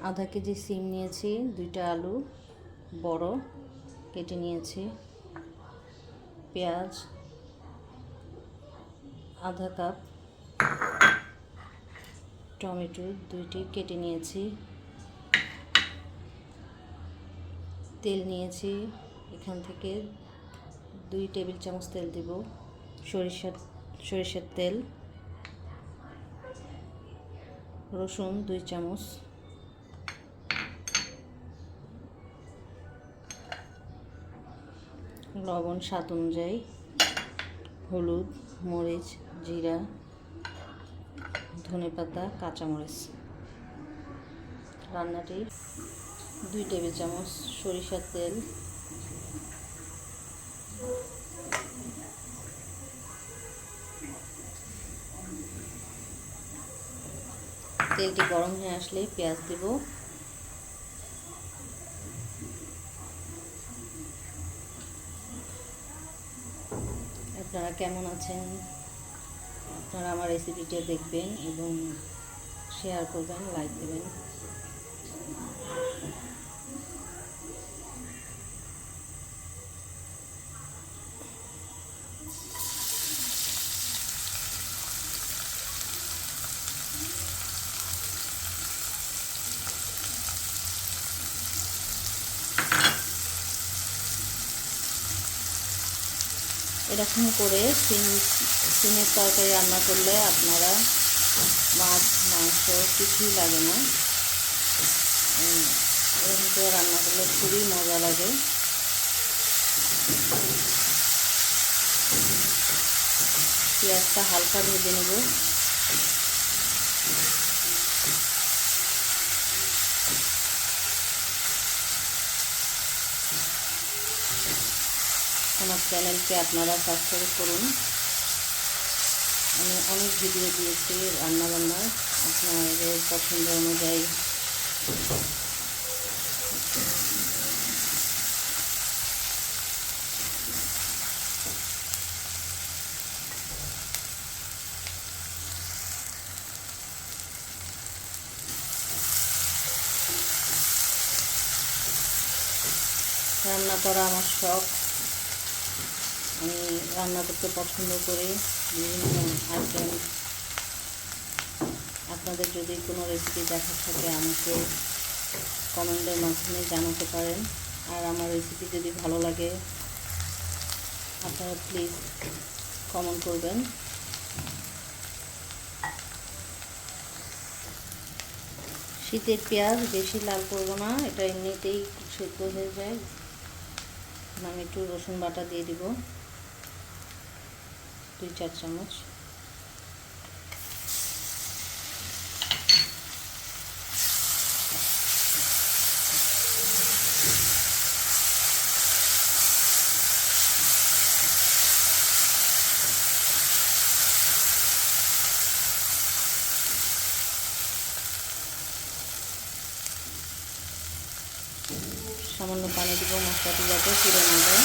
আধা কেজি সিম নিয়েছি, 2টা আলু বড় কেটে নিয়েছি, পেঁয়াজ আধা কাপ, টমেটো 2টি কেটে নিয়েছি, তেল নিয়েছি, এখান থেকে 2 টেবিল চামচ তেল দেব, সরিষার তেল, রসুন 2 চামচ, লবণ স্বাদ অনুযায়ী, হলুদ, মরিচ, জিরা, ধনেপাতা, কাঁচামরিচ। রান্নাটি 2 টেবিল চামচ সরিষার তেল, তেলটি গরম হয়ে আসলে পেঁয়াজ দেব, আপনারা কেমন আছেন? আপনারা আমার রেসিপিটা দেখবেন এবং শেয়ার করবেন, লাইক দেবেন। এরকম করে সিমের তরকারি রান্না করলে আপনারা মাছ মাংস কিছুই লাগে না, এরকম করে রান্না করলে খুবই মজা লাগে। পেঁয়াজটা হালকা ভেজে নেব, আমার চ্যানেলকে আপনারা সাবস্ক্রাইব করুন। আমি অনেক ভিডিও দিয়েছি রান্নাবান্নার, আপনাদের পছন্দ অনুযায়ী। রান্না করা আমার শখ, আমি রান্না করতে পছন্দ করি বিভিন্ন আইটেম। আপনাদের যদি কোনো রেসিপি দেখার থাকে আমাকে কমেন্টের মাধ্যমে জানাতে পারেন। আর আমার রেসিপি যদি ভালো লাগে আপনারা প্লিজ কমেন্ট করবেন। শীতের পেঁয়াজ বেশি লাল করব না, এটা এমনিতেই সেদ্ধ হয়ে যায়। আমি একটু রসুন বাটা দিয়ে দিব, 2-4 চামচ। সামান্য পানি দিব মশলাটি যাতে পুড়ে না যায়।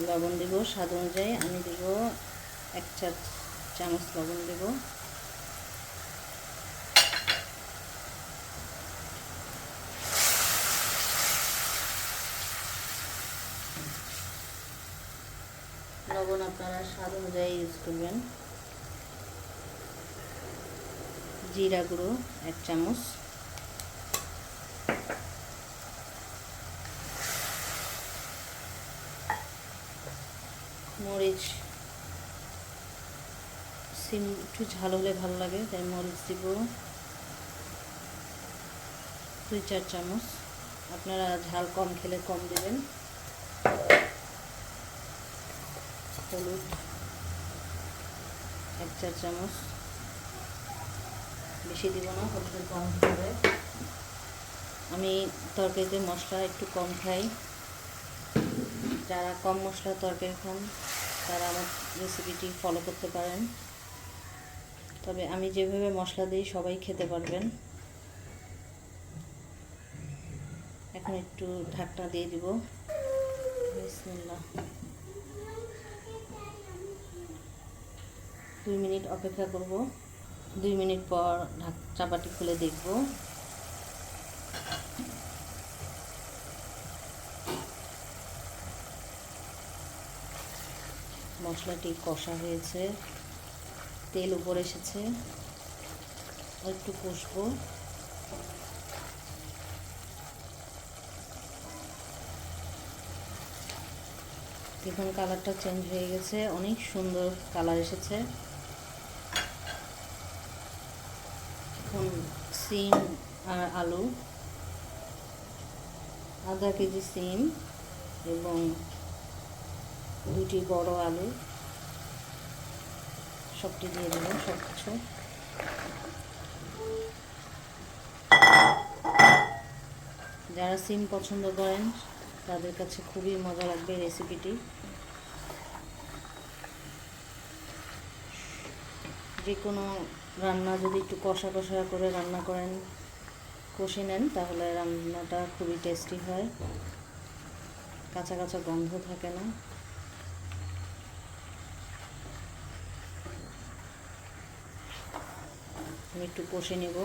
লবণ দেব স্বাদ অনুযায়ী, আমি দেব 1 চামচ লবণ দেব। লবণ আপনারা স্বাদ অনুযায়ী ইউজ করবেন। জিরা গুঁড়ো 1 চামচ, মরিচ, সিম একটু ঝাল হলে ভালো লাগে তাই মরিচ দিব 2-4 চামচ, আপনারা ঝাল কম খেলে কম দেবেন। হলুদ 1-4 চামচ, বেশি দিব না, হলুদের কম হবে। আমি তরকারিতে মশলা একটু কম খাই, যারা কম মশলা তরকারি খান তারা আমার রেসিপিটি ফলো করতে পারেন। তবে আমি যেভাবে মশলা দিই সবাই খেতে পারবেন। 1 এখন একটু ঢাকনা দিয়ে দিব। বিসমিল্লাহ। 2 মিনিট অপেক্ষা করব। 2 মিনিট পর চাপাটি খুলে দেখব। মশলাটি কষা হয়েছে, তেল উপরে এসেছে। একটু কষবো। দেখুন কালারটা চেঞ্জ হয়ে গেছে, অনেক সুন্দর কালার এসেছে। এখন সিম আর আলু, আধা কেজি সিম এবং 2টি বড় আলু সবটি দিয়ে দেবো, সব কিছু। যারা সিম পছন্দ করেন তাদের কাছে খুবই মজা লাগবে রেসিপিটি। যে কোনো রান্না যদি একটু কষা কষা করে রান্না করেন, কষে নেন, তাহলে রান্নাটা খুবই টেস্টি হয়, কাঁচা কাঁচা গন্ধ থাকে না। আমি একটু কষে নেব।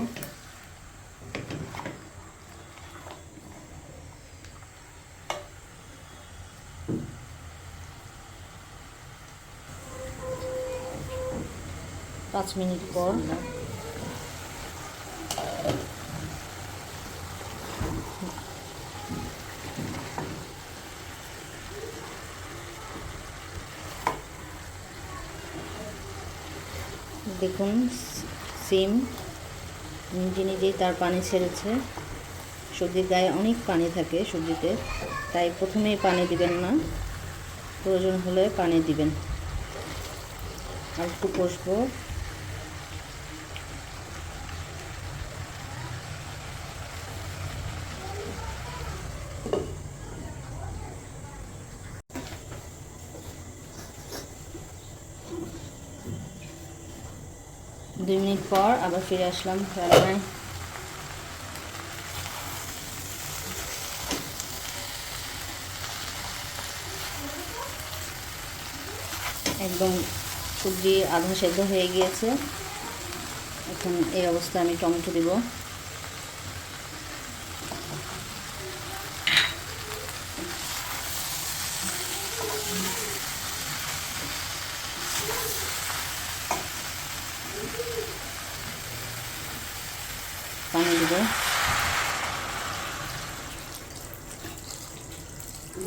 পাঁচ মিনিট পর দেখুন সিম নিজে নিজেই তার পানি ছেড়েছে। সবজির গায়ে অনেক পানি থাকে সবজিতে, তাই প্রথমেই পানি দিবেন না, প্রয়োজন হলে পানি দিবেন। আর একটু কষবো। দুই মিনিট পর আবার ফিরে আসলাম রান্নায়। একদম সবজি আধা সেদ্ধ হয়ে গিয়েছে। এখন এই অবস্থায় আমি টমেটো দিব। পানি দিব।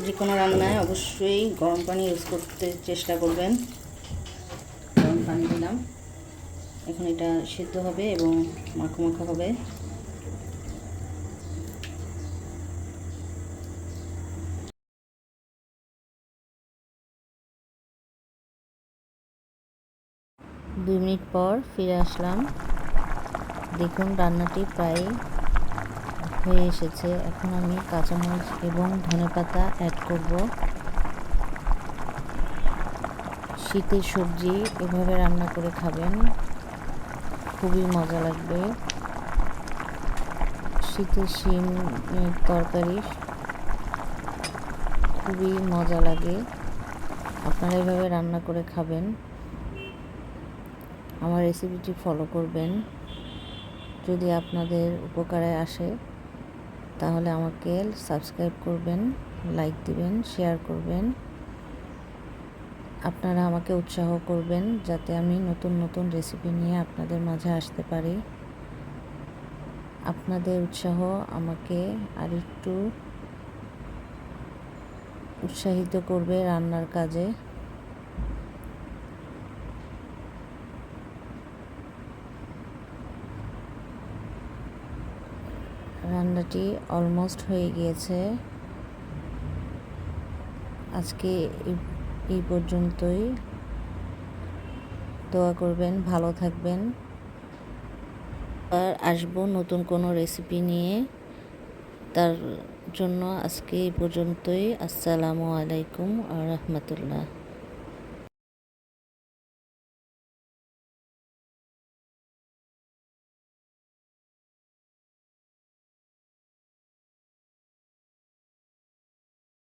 যে কোনো রান্নায় অবশ্যই গরম পানি ইউজ করতে চেষ্টা করবেন। গরম পানি দিলাম। এখন এটা সিদ্ধ হবে এবং মাখো মাখো হবে। দুই মিনিট পর ফিরে আসলাম। দেখুন রান্নাটি প্রায় হয়ে এসেছে। এখন আমি কাঁচামরিচ এবং ধনেপাতা অ্যাড করব। শীতের সবজি এভাবে রান্না করে খাবেন, খুবই মজা লাগবে। শীতের শিম তরকারি খুবই মজা লাগে। আপনারা এভাবে রান্না করে খাবেন। আমার রেসিপিটি ফলো করবেন। যদি আপনাদের উপকারে আসে তাহলে আমাকে সাবস্ক্রাইব করবেন, লাইক দিবেন, শেয়ার করবেন। আপনারা আমাকে উৎসাহ করবেন যাতে আমি নতুন নতুন রেসিপি নিয়ে আপনাদের মাঝে আসতে পারি। আপনাদের উৎসাহ আমাকে আরেকটু উৎসাহিত করবে রান্নার কাজে। রান্নাটি অলমোস্ট হয়ে গিয়েছে। আজকে এই পর্যন্তই। দোয়া করবেন, ভালো থাকবেন। আর আসবো নতুন কোনো রেসিপি নিয়ে। তার জন্য আজকে এই পর্যন্তই। আসসালামু আলাইকুম ওয়া রাহমাতুল্লাহ।